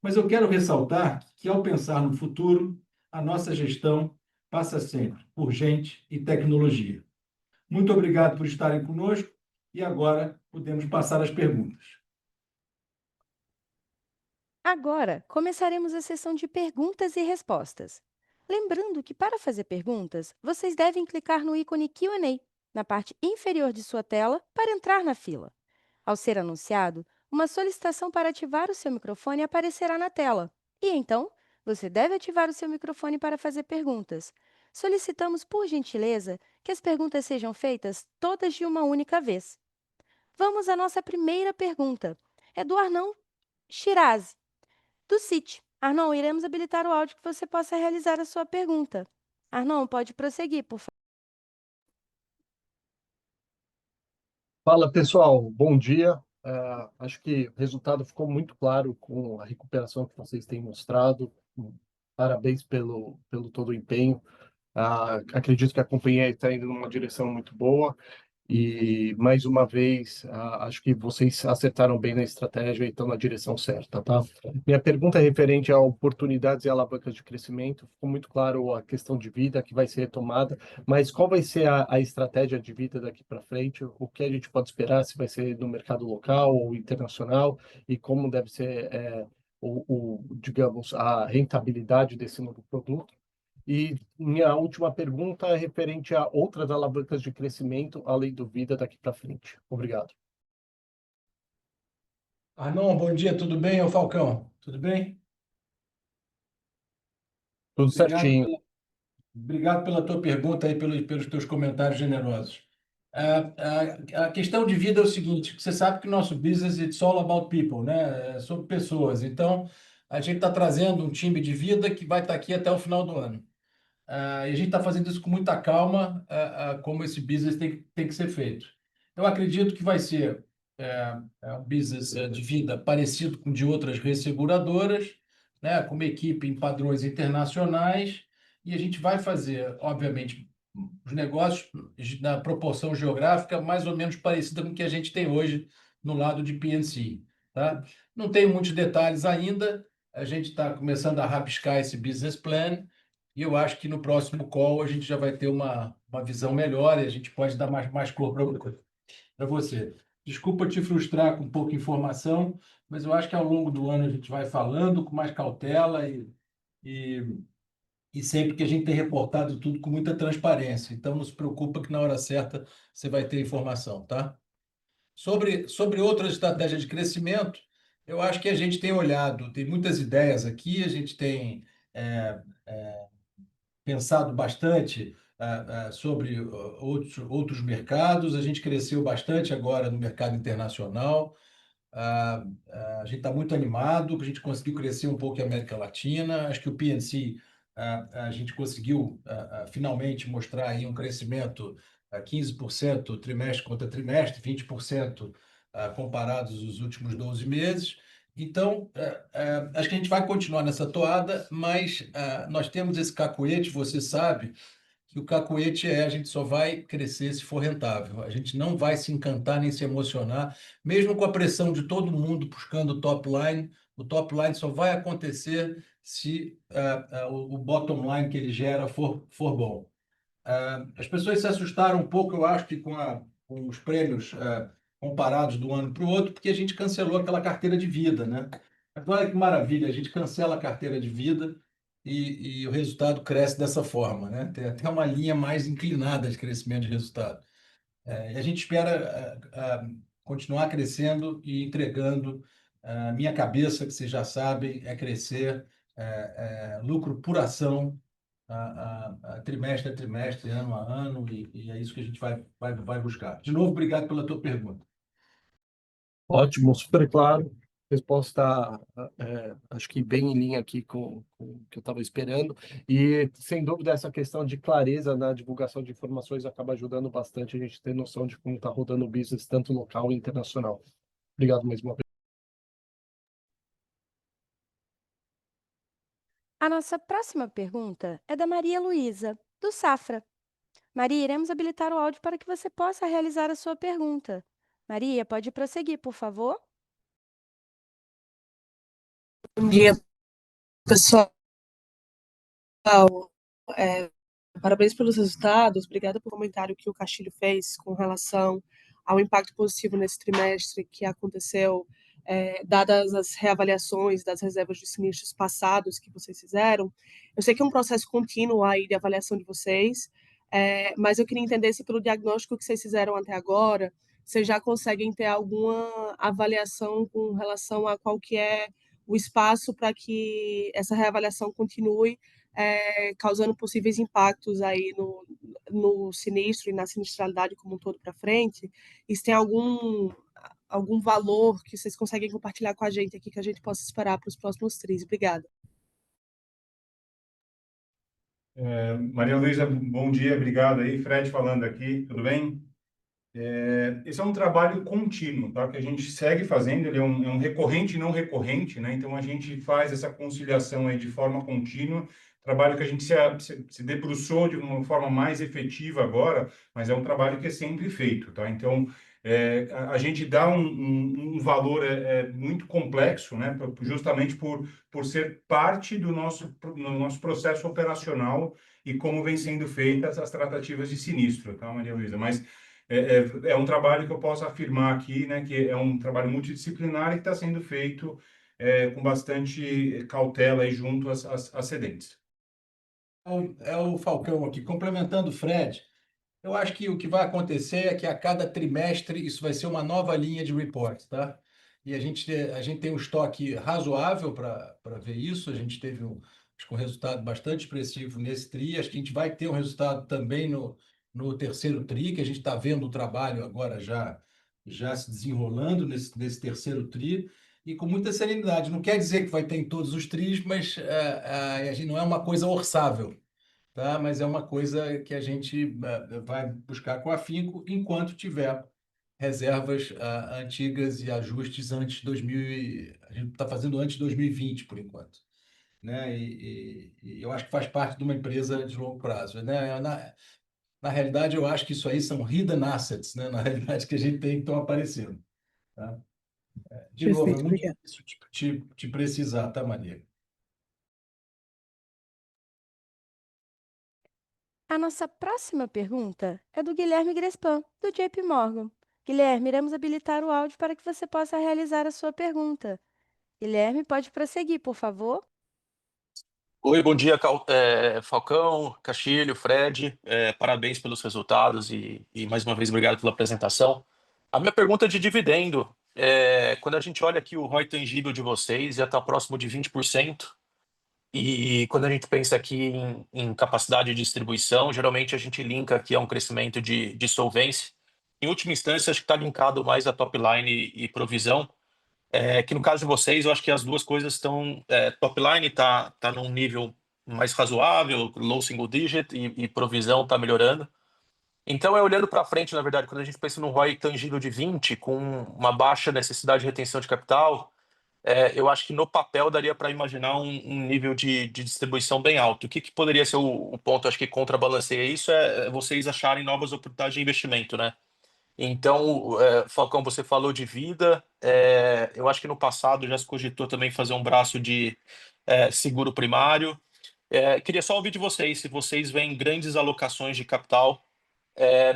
Speaker 1: Mas eu quero ressaltar que, ao pensar no futuro, a nossa gestão passa sempre por gente e tecnologia. Muito obrigado por estarem conosco e agora podemos passar às perguntas.
Speaker 7: Agora, começaremos a sessão de perguntas e respostas. Lembrando que, para fazer perguntas, vocês devem clicar no ícone Q&A na parte inferior de sua tela para entrar na fila. Ao ser anunciado, uma solicitação para ativar o seu microfone aparecerá na tela. E então, você deve ativar o seu microfone para fazer perguntas. Solicitamos, por gentileza, que as perguntas sejam feitas todas de uma única vez. Vamos à nossa primeira pergunta. É do Arnon Shirazi, do Citi. Arnon, iremos habilitar o áudio que você possa realizar a sua pergunta. Arnon, pode prosseguir, por favor.
Speaker 8: Fala pessoal, bom dia. Acho que o resultado ficou muito claro com a recuperação que vocês têm mostrado. Parabéns pelo todo o empenho. Acredito que a companhia está indo numa direção muito boa e, mais uma vez, acho que vocês acertaram bem na estratégia e estão na direção certa, tá? Minha pergunta é referente a oportunidades e alavancas de crescimento. Ficou muito claro a questão de vida que vai ser retomada, mas qual vai ser a estratégia de vida daqui para frente? O que a gente pode esperar? Se vai ser no mercado local ou internacional? E como deve ser, digamos, a rentabilidade desse novo produto? E minha última pergunta é referente a outras alavancas de crescimento, além do Vida, daqui para frente. Obrigado.
Speaker 1: Arnon, bom dia, tudo bem? É o Falcão, tudo bem?
Speaker 8: Tudo certinho.
Speaker 1: Obrigado pela tua pergunta e pelos teus comentários generosos. A questão de vida é o seguinte: você sabe que o nosso business it's all about people, né? É sobre pessoas. Então, a gente está trazendo um time de vida que vai estar aqui até o final do ano. E a gente está fazendo isso com muita calma, como esse business tem que ser feito. Eu acredito que vai ser um business de vida parecido com de outras resseguradoras, né, com uma equipe em padrões internacionais, e a gente vai fazer, obviamente, os negócios na proporção geográfica mais ou menos parecida com o que a gente tem hoje no lado de P&C, tá? Não tenho muitos detalhes ainda, a gente está começando a rabiscar esse business plan, e eu acho que no próximo call a gente já vai ter uma visão melhor e a gente pode dar mais cor para você. Desculpa te frustrar com pouca informação, mas eu acho que ao longo do ano a gente vai falando com mais cautela e sempre que a gente tem reportado tudo com muita transparência. Então, não se preocupa que na hora certa você vai ter informação, tá? Sobre outras estratégias de crescimento, eu acho que a gente tem olhado, tem muitas ideias aqui, a gente tem pensado bastante sobre outros mercados. A gente cresceu bastante agora no mercado internacional. A gente está muito animado, que a gente conseguiu crescer um pouco em América Latina. Acho que o PNC, a gente conseguiu finalmente mostrar aí um crescimento 15% trimestre contra trimestre, 20% comparados os últimos 12 meses. Então, acho que a gente vai continuar nessa toada, mas nós temos esse cacuete, você sabe, que o cacuete a gente só vai crescer se for rentável. A gente não vai se encantar nem se emocionar, mesmo com a pressão de todo mundo buscando o top line só vai acontecer se o bottom line que ele gera for bom. As pessoas se assustaram um pouco, eu acho, que com os prêmios comparados do ano para o outro, porque a gente cancelou aquela carteira de vida, né? Mas olha que maravilha, a gente cancela a carteira de vida e o resultado cresce dessa forma, né? Tem até uma linha mais inclinada de crescimento de resultado. E a gente espera continuar crescendo e entregando. Minha cabeça, que vocês já sabem, é crescer lucro por ação, trimestre a trimestre, ano a ano, e é isso que a gente vai buscar. De novo, obrigado pela tua pergunta.
Speaker 8: Ótimo, super claro. Resposta, acho que bem em linha aqui com o que eu estava esperando. E, sem dúvida, essa questão de clareza na divulgação de informações acaba ajudando bastante a gente ter noção de como está rodando o business, tanto local e internacional. Obrigado mais uma vez.
Speaker 7: A nossa próxima pergunta é da Maria Luísa, do Safra. Maria, iremos habilitar o áudio para que você possa realizar a sua pergunta. Maria, pode prosseguir, por favor?
Speaker 9: Bom dia, pessoal. É, Parabéns pelos resultados. Obrigada pelo comentário que o Castilho fez com relação ao impacto positivo nesse trimestre que aconteceu, dadas as reavaliações das reservas de sinistros passados que vocês fizeram. Eu sei que é um processo contínuo aí de avaliação de vocês, mas eu queria entender se pelo diagnóstico que vocês fizeram até agora, vocês já conseguem ter alguma avaliação com relação a qual que é o espaço para que essa reavaliação continue, causando possíveis impactos aí no sinistro e na sinistralidade como um todo para frente. E se tem algum valor que vocês conseguem compartilhar com a gente aqui que a gente possa esperar para os próximos tris? Obrigada.
Speaker 3: Maria Luísa, bom dia, obrigado aí. Fred falando aqui, tudo bem? Esse é um trabalho contínuo, tá? Que a gente segue fazendo, ele é um recorrente e não recorrente, né? Então a gente faz essa conciliação aí de forma contínua, trabalho que a gente se debruçou de uma forma mais efetiva agora, mas é um trabalho que é sempre feito, tá? Então a gente dá um valor muito complexo, né? Justamente por ser parte do nosso processo operacional e como vem sendo feitas as tratativas de sinistro, tá, Maria Luísa? Mas é um trabalho que eu posso afirmar aqui, né, que é um trabalho multidisciplinar e que está sendo feito com bastante cautela e junto às cedentes.
Speaker 1: É o Falcão aqui, complementando o Fred. Eu acho que o que vai acontecer é que a cada trimestre isso vai ser uma nova linha de reports, tá? E a gente tem um estoque razoável para ver isso. A gente teve acho que um resultado bastante expressivo nesse TRI. Acho que a gente vai ter um resultado também no terceiro TRI, que a gente está vendo o trabalho agora já se desenrolando nesse terceiro TRI, e com muita serenidade. Não quer dizer que vai ter em todos os TRIs, mas a gente não é uma coisa orçável, tá? Mas é uma coisa que a gente vai buscar com afinco enquanto tiver reservas antigas e ajustes antes de 2000. A gente está fazendo antes de 2020, por enquanto, né? E eu acho que faz parte de uma empresa de longo prazo, né? Na realidade, eu acho que isso aí são hidden assets, né? Na realidade, que a gente tem que estão aparecendo, tá? De novo, é
Speaker 9: Perfeito,
Speaker 1: muito
Speaker 9: obrigada.
Speaker 1: difícil te precisar, tá, Maria?
Speaker 7: A nossa próxima pergunta é do Guilherme Grespan, do JP Morgan. Guilherme, iremos habilitar o áudio para que você possa realizar a sua pergunta. Guilherme, pode prosseguir, por favor?
Speaker 10: Oi, bom dia, Falcão, Castilho, Fred. Parabéns pelos resultados e mais uma vez obrigado pela apresentação. A minha pergunta é de dividendo. Quando a gente olha aqui o ROI tangível de vocês, já está próximo de 20%. E quando a gente pensa aqui em capacidade de distribuição, geralmente a gente linka aqui a um crescimento de solvência. Em última instância, acho que está linkado mais a top line e provisão. Que no caso de vocês, eu acho que as duas coisas estão. Top line tá num nível mais razoável, low single digit, e provisão está melhorando. Então, olhando para frente, na verdade, quando a gente pensa no ROI tangível de 20, com uma baixa necessidade de retenção de capital, eu acho que no papel daria para imaginar um nível de distribuição bem alto. O que poderia ser o ponto, acho que contrabalanceia isso, é vocês acharem novas oportunidades de investimento, né? Então, Falcão, você falou de vida, eu acho que no passado já se cogitou também fazer um braço de seguro primário. Queria só ouvir de vocês, se vocês veem grandes alocações de capital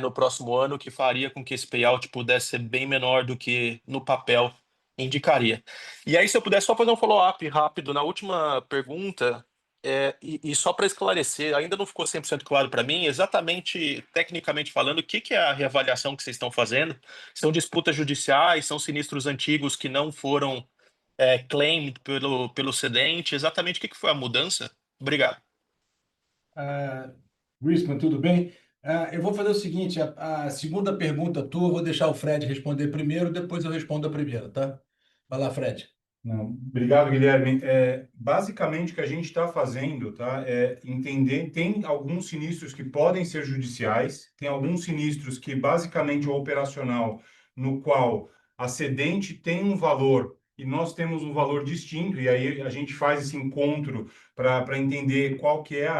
Speaker 10: no próximo ano, que faria com que esse payout pudesse ser bem menor do que no papel indicaria. E aí, se eu pudesse só fazer um follow-up rápido na última pergunta, e só para esclarecer, ainda não ficou 100% claro para mim, exatamente, tecnicamente falando, o que é a reavaliação que vocês estão fazendo? São disputas judiciais, são sinistros antigos que não foram claimed pelo cedente? Exatamente o que foi a mudança? Obrigado.
Speaker 1: Grisman, tudo bem? Eu vou fazer o seguinte: a segunda pergunta tua, eu vou deixar o Fred responder primeiro, depois eu respondo a primeira, tá? Vai lá, Fred.
Speaker 3: Não, obrigado, Guilherme. Basicamente, o que a gente está fazendo, tá, é entender, tem alguns sinistros que podem ser judiciais, tem alguns sinistros que, basicamente, o operacional, no qual a cedente tem um valor e nós temos um valor distinto, e aí a gente faz esse encontro para entender qual que é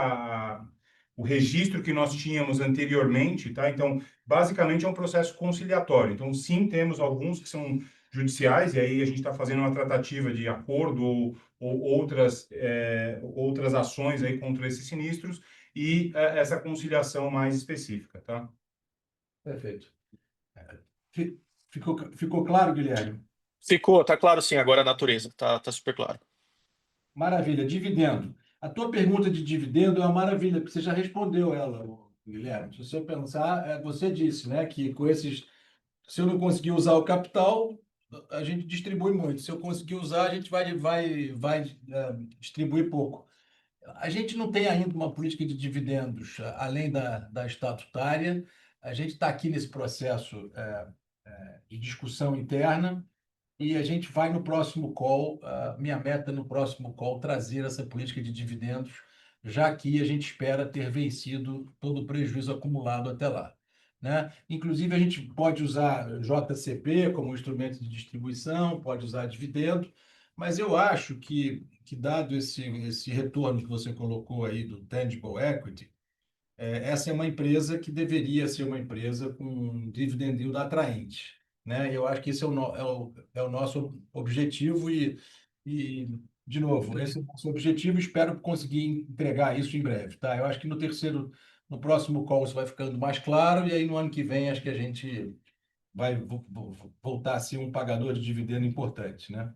Speaker 3: o registro que nós tínhamos anteriormente, tá? Então, basicamente, é um processo conciliatório. Então, sim, temos alguns que são judiciais, e aí a gente está fazendo uma tratativa de acordo ou outras ações aí contra esses sinistros e essa conciliação mais específica, tá?
Speaker 1: Perfeito. Ficou claro, Guilherme?
Speaker 10: Ficou, tá claro sim, agora a natureza, tá super claro.
Speaker 1: Maravilha. Dividendo. A tua pergunta de dividendo é uma maravilha, porque você já respondeu ela, Guilherme. Se você pensar, você disse, né, que com esses, se eu não conseguir usar o capital, a gente distribui muito. Se eu conseguir usar, a gente vai distribuir pouco. A gente não tem ainda uma política de dividendos além da estatutária. A gente está aqui nesse processo de discussão interna. E a gente vai no próximo call, minha meta no próximo call, trazer essa política de dividendos, já que a gente espera ter vencido todo o prejuízo acumulado até lá, né? Inclusive, a gente pode usar JCP como instrumento de distribuição, pode usar dividendo, mas eu acho que dado esse retorno que você colocou aí do Tangible Equity, essa é uma empresa que deveria ser uma empresa com um dividend yield atraente, né? Eu acho que esse é o nosso objetivo e, de novo, esse é o nosso objetivo. Espero conseguir entregar isso em breve, tá? Eu acho que no próximo call isso vai ficando mais claro e aí no ano que vem acho que a gente vai voltar a ser um pagador de dividendo importante, né?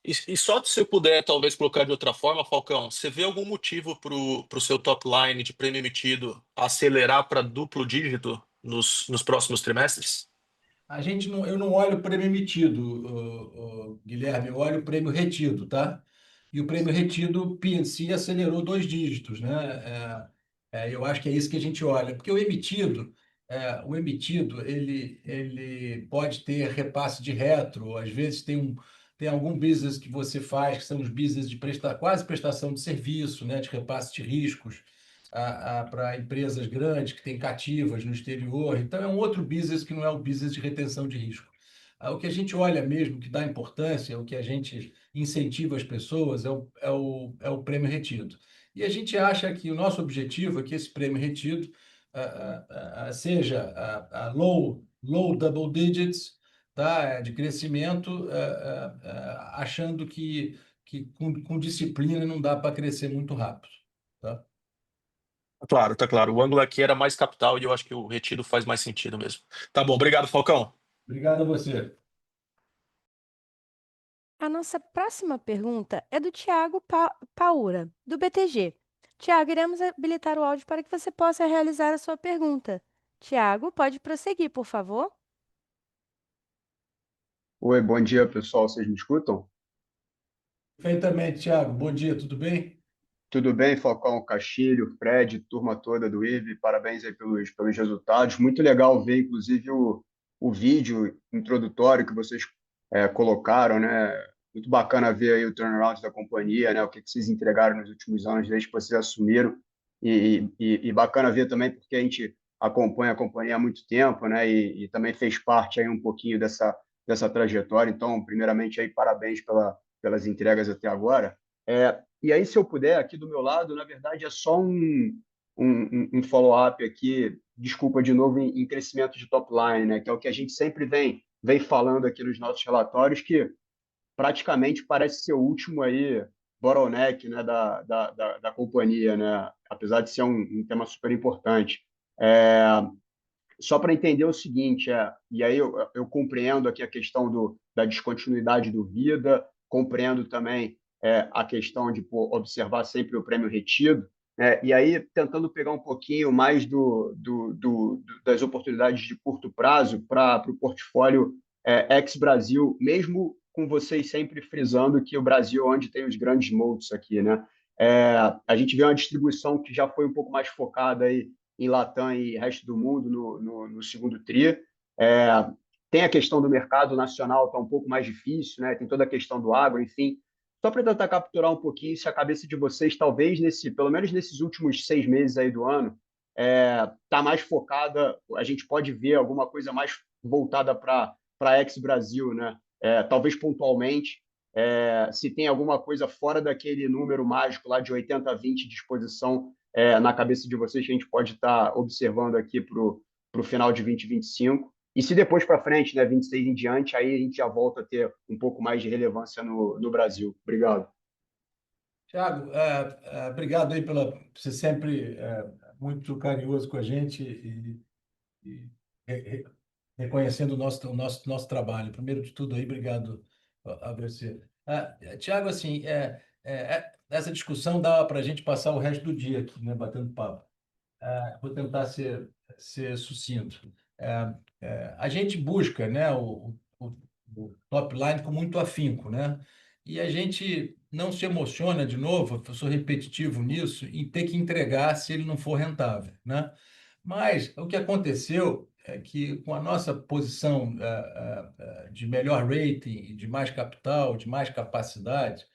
Speaker 10: E só se eu puder, talvez, colocar de outra forma, Falcão, você vê algum motivo para o seu top line de prêmio emitido acelerar para duplo dígito nos próximos trimestres?
Speaker 1: Eu não olho o prêmio emitido, Guilherme, eu olho o prêmio retido, tá? E o prêmio retido, P&C, acelerou 2 dígitos, né? Eu acho que é isso que a gente olha, porque o emitido, ele pode ter repasse de retro, às vezes tem algum business que você faz, que são os business de quase prestação de serviço, né? De repasse de riscos para empresas grandes que têm cativas no exterior. Então, é um outro business que não é o business de retenção de risco. O que a gente olha mesmo, que dá importância, o que a gente incentiva as pessoas, é o prêmio retido. E a gente acha que o nosso objetivo é que esse prêmio retido seja low double digits, tá? De crescimento, achando que com disciplina não dá para crescer muito rápido. Tá?
Speaker 10: Claro, tá claro. O ângulo aqui era mais capital e eu acho que o retido faz mais sentido mesmo. Tá bom, obrigado, Falcão.
Speaker 1: Obrigado a você.
Speaker 7: A nossa próxima pergunta é do Tiago Paura, do BTG. Tiago, iremos habilitar o áudio para que você possa realizar a sua pergunta. Tiago, pode prosseguir, por favor?
Speaker 11: Oi, bom dia, pessoal. Vocês me escutam?
Speaker 1: Perfeitamente, Thiago. Bom dia, tudo bem?
Speaker 11: Tudo bem, Falcão, Castilho, Fred, turma toda do IRB, parabéns aí pelos resultados. Muito legal ver, inclusive, o vídeo introdutório que vocês colocaram, né? Muito bacana ver aí o turnaround da companhia, né? O que vocês entregaram nos últimos anos, desde que vocês assumiram. E bacana ver também, porque a gente acompanha a companhia há muito tempo, né? E também fez parte aí um pouquinho dessa trajetória. Então, primeiramente, aí, parabéns pelas entregas até agora. E aí, se eu puder, aqui do meu lado, na verdade, é só um follow-up aqui, desculpa de novo, em crescimento de top line, né? Que é o que a gente sempre vem falando aqui nos nossos relatórios, que praticamente parece ser o último aí bottleneck, né, da companhia, né? Apesar de ser um tema super importante. É, Só para entender o seguinte, e aí eu compreendo aqui a questão da descontinuidade do Vida, compreendo também a questão de observar sempre o prêmio retido, e aí tentando pegar um pouquinho mais das oportunidades de curto prazo para o portfólio ex-Brasil, mesmo com vocês sempre frisando que o Brasil é onde tem os grandes moats aqui, né? A gente vê uma distribuição que já foi um pouco mais focada aí em Latam e resto do mundo no segundo tri. É, Tem a questão do mercado nacional, está um pouco mais difícil, né? Tem toda a questão do agro, enfim. Só para tentar capturar um pouquinho se a cabeça de vocês, talvez, pelo menos nesses últimos 6 meses aí do ano, está mais focada, a gente pode ver alguma coisa mais voltada para ex-Brasil, né? Talvez pontualmente, se tem alguma coisa fora daquele número mágico lá de 80-20 de exposição na cabeça de vocês que a gente pode estar observando aqui para o final de 2025. E se depois para frente, né, 26 em diante, aí a gente já volta a ter um pouco mais de relevância no Brasil. Obrigado.
Speaker 1: Thiago, obrigado aí pela você sempre muito carinhoso com a gente e re- reconhecendo o nosso trabalho. Primeiro de tudo aí, obrigado a você. Thiago, assim, essa discussão dá para a gente passar o resto do dia aqui, né, batendo papo. Vou tentar ser sucinto. A gente busca, né, o top line com muito afinco, né? E a gente não se emociona, de novo, eu sou repetitivo nisso, em ter que entregar se ele não for rentável, né? Mas o que aconteceu é que, com a nossa posição de melhor rating, de mais capital, de mais capacidade,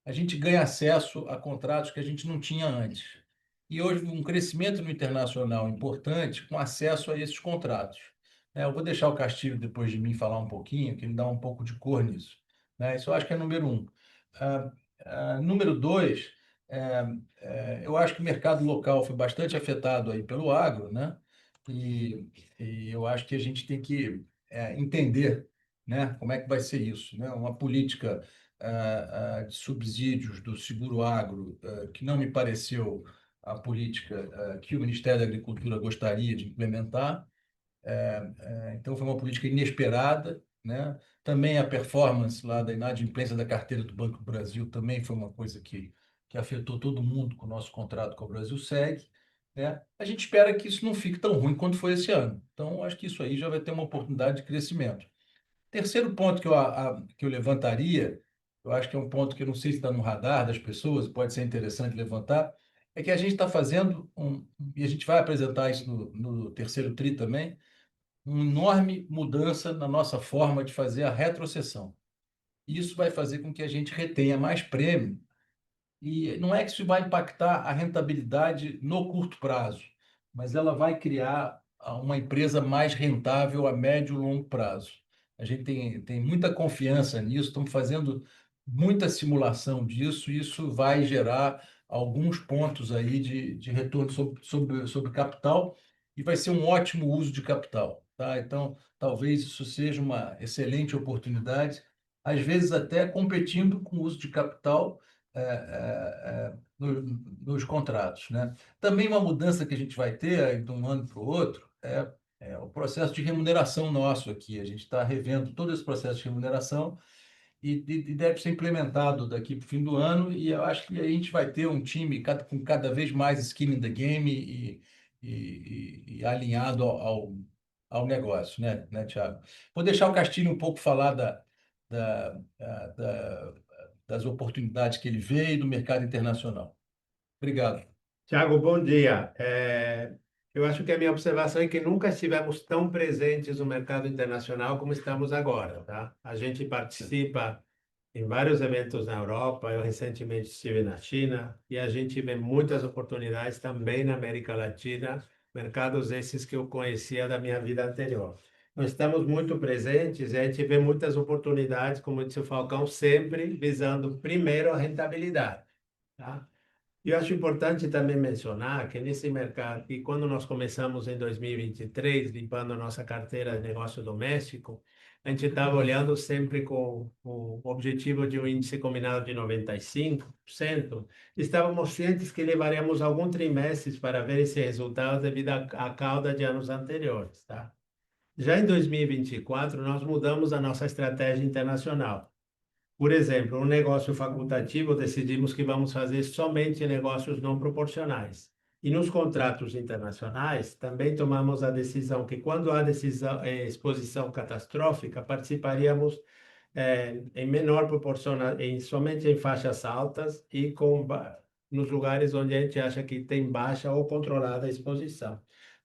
Speaker 1: a gente ganha acesso a contratos que a gente não tinha antes. E hoje um crescimento no internacional importante com acesso a esses contratos. Eu vou deixar o Castilho depois de mim falar um pouquinho, que ele dá um pouco de cor nisso. Isso eu acho que é número um. Número dois, eu acho que o mercado local foi bastante afetado aí pelo agro, né? E eu acho que a gente tem que entender, né, como é que vai ser isso, né? Uma política de subsídios do seguro agro, que não me pareceu a política que o Ministério da Agricultura gostaria de implementar. Então, foi uma política inesperada, né? Também a performance lá da inadimplência da carteira do Banco do Brasil também foi uma coisa que afetou todo mundo com o nosso contrato com o Brasil Segue, né? A gente espera que isso não fique tão ruim quanto foi esse ano. Então, acho que isso aí já vai ter uma oportunidade de crescimento. Terceiro ponto que eu levantaria, eu acho que é um ponto que eu não sei se está no radar das pessoas, pode ser interessante levantar, é que a gente está fazendo, e a gente vai apresentar isso no terceiro TRI também, uma enorme mudança na nossa forma de fazer a retrocessão. Isso vai fazer com que a gente retenha mais prêmio, e não é que isso vai impactar a rentabilidade no curto prazo, mas ela vai criar uma empresa mais rentável a médio e longo prazo. A gente tem muita confiança nisso, estamos fazendo muita simulação disso, e isso vai gerar alguns pontos aí de retorno sobre capital, e vai ser um ótimo uso de capital, tá? Então, talvez isso seja uma excelente oportunidade, às vezes até competindo com o uso de capital nos contratos, né? Também uma mudança que a gente vai ter aí de um ano para o outro é o processo de remuneração nosso aqui. A gente está revendo todo esse processo de remuneração e deve ser implementado daqui para o fim do ano, e eu acho que a gente vai ter um time com cada vez mais skin in the game e alinhado ao negócio, né, Thiago? Vou deixar o Castilho um pouco falar da das oportunidades que ele vê e do mercado internacional. Obrigado.
Speaker 2: Tiago, bom dia. Eu acho que a minha observação é que nunca estivemos tão presentes no mercado internacional como estamos agora, tá? A gente participa em vários eventos na Europa, eu recentemente estive na China, e a gente vê muitas oportunidades também na América Latina, mercados esses que eu conhecia da minha vida anterior. Nós estamos muito presentes e a gente vê muitas oportunidades, como disse o Falcão, sempre visando primeiro a rentabilidade, tá? E eu acho importante também mencionar que nesse mercado, e quando nós começamos em 2023, limpando a nossa carteira de negócio doméstico, a gente estava olhando sempre com o objetivo de um índice combinado de 95%. Estávamos cientes que levaríamos alguns trimestres para ver esse resultado devido à cauda de anos anteriores, tá? Já em 2024, nós mudamos a nossa estratégia internacional. Por exemplo, um negócio facultativo, decidimos que vamos fazer somente negócios não proporcionais. E nos contratos internacionais, também tomamos a decisão que, quando há exposição catastrófica, participaríamos em menor proporção, somente em faixas altas e nos lugares onde a gente acha que tem baixa ou controlada a exposição.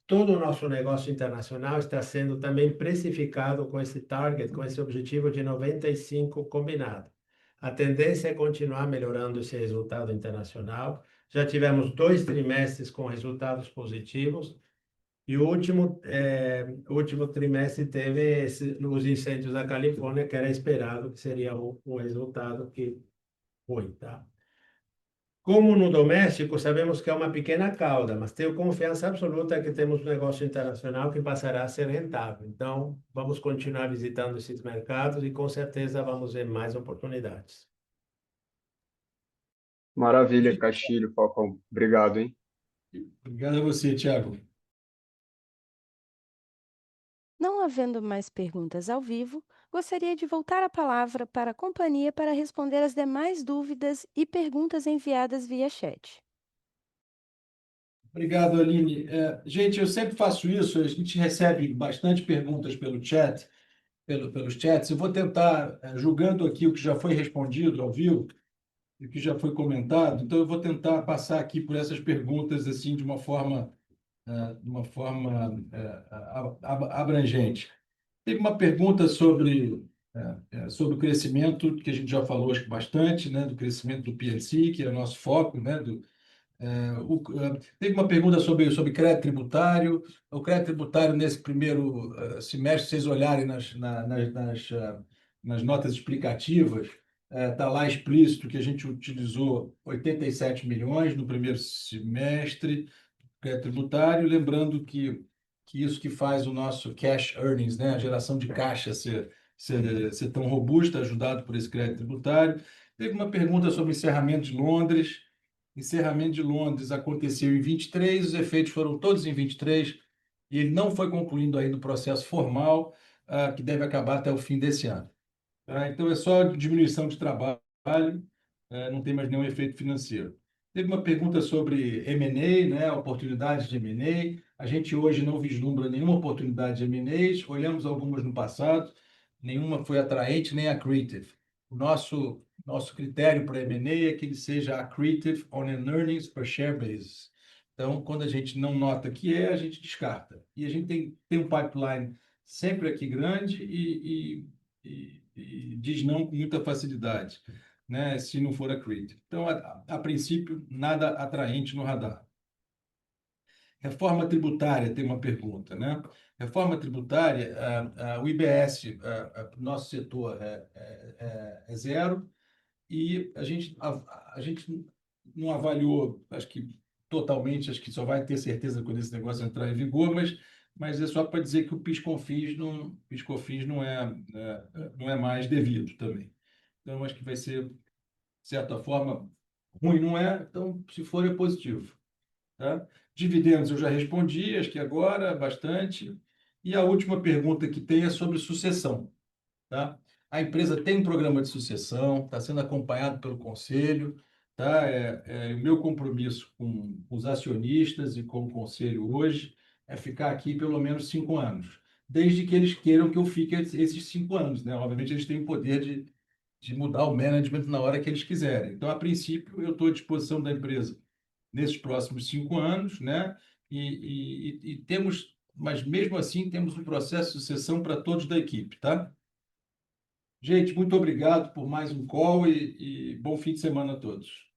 Speaker 2: Todo o nosso negócio internacional está sendo também precificado com esse target, com esse objetivo de 95 combinado. A tendência é continuar melhorando esse resultado internacional. Já tivemos 2 trimestres com resultados positivos e o último trimestre teve os incêndios da Califórnia, que era esperado que seria um resultado que foi, tá? Como no doméstico, sabemos que é uma pequena cauda, mas tenho confiança absoluta que temos um negócio internacional que passará a ser rentável. Então, vamos continuar visitando esses mercados e com certeza vamos ver mais oportunidades.
Speaker 11: Maravilha, Castilho, Falcão. Obrigado, hein?
Speaker 1: Obrigado a você, Tiago.
Speaker 7: Não havendo mais perguntas ao vivo, gostaria de voltar a palavra para a companhia para responder as demais dúvidas e perguntas enviadas via chat.
Speaker 1: Obrigado, Aline. Gente, eu sempre faço isso, a gente recebe bastante perguntas pelo chat, pelos chats. Eu vou tentar, julgando aqui o que já foi respondido ao vivo, e o que já foi comentado, então eu vou tentar passar aqui por essas perguntas assim de uma forma abrangente. Teve uma pergunta sobre o crescimento, que a gente já falou acho que bastante, né, do crescimento do P&C, que é o nosso foco, né, teve uma pergunta sobre crédito tributário. O crédito tributário, nesse primeiro semestre, se vocês olharem nas notas explicativas, está lá explícito que a gente utilizou 87 milhões no primeiro semestre, crédito tributário, lembrando que isso que faz o nosso cash earnings, né, a geração de caixa ser tão robusta, ajudado por esse crédito tributário. Teve uma pergunta sobre encerramento de Londres. Encerramento de Londres aconteceu em 23, os efeitos foram todos em 23, e ele não foi concluindo ainda o processo formal, que deve acabar até o fim desse ano. Então, é só diminuição de trabalho, não tem mais nenhum efeito financeiro. Teve uma pergunta sobre M&A, né, oportunidades de M&A. A gente hoje não vislumbra nenhuma oportunidade de M&As, olhamos algumas no passado, nenhuma foi atraente nem accretive. O nosso critério para M&A é que ele seja accretive on an earnings per share basis. Então, quando a gente não nota que a gente descarta. E a gente tem um pipeline sempre aqui grande e diz não com muita facilidade, né, se não for accretive. Então, a princípio, nada atraente no radar. Reforma tributária, tem uma pergunta, né? Reforma tributária, o IBS, nosso setor é zero, e a gente não avaliou, acho que totalmente, acho que só vai ter certeza quando esse negócio entrar em vigor, mas é só para dizer que o PIS/COFINS não é mais devido também. Então, acho que vai ser, de certa forma, ruim não é, então, se for, é positivo. Tá? Dividendos eu já respondi, acho que agora, bastante. E a última pergunta que tem é sobre sucessão. Tá? A empresa tem um programa de sucessão, está sendo acompanhado pelo conselho. Tá? O meu compromisso com os acionistas e com o conselho hoje é ficar aqui pelo menos 5 anos, desde que eles queiram que eu fique esses 5 anos. Né? Obviamente, eles têm o poder de mudar o management na hora que eles quiserem. Então, a princípio, eu estou à disposição da empresa nesses próximos 5 anos, né? E temos, mas mesmo assim, temos um processo de sucessão para todos da equipe, tá? Gente, muito obrigado por mais um call e bom fim de semana a todos.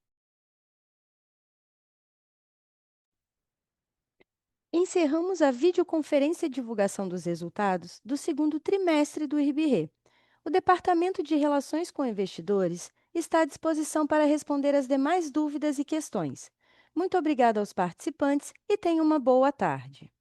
Speaker 7: Encerramos a videoconferência de divulgação dos resultados do segundo trimestre do IRB-RE. O Departamento de Relações com Investidores está à disposição para responder as demais dúvidas e questões. Muito obrigada aos participantes e tenham uma boa tarde.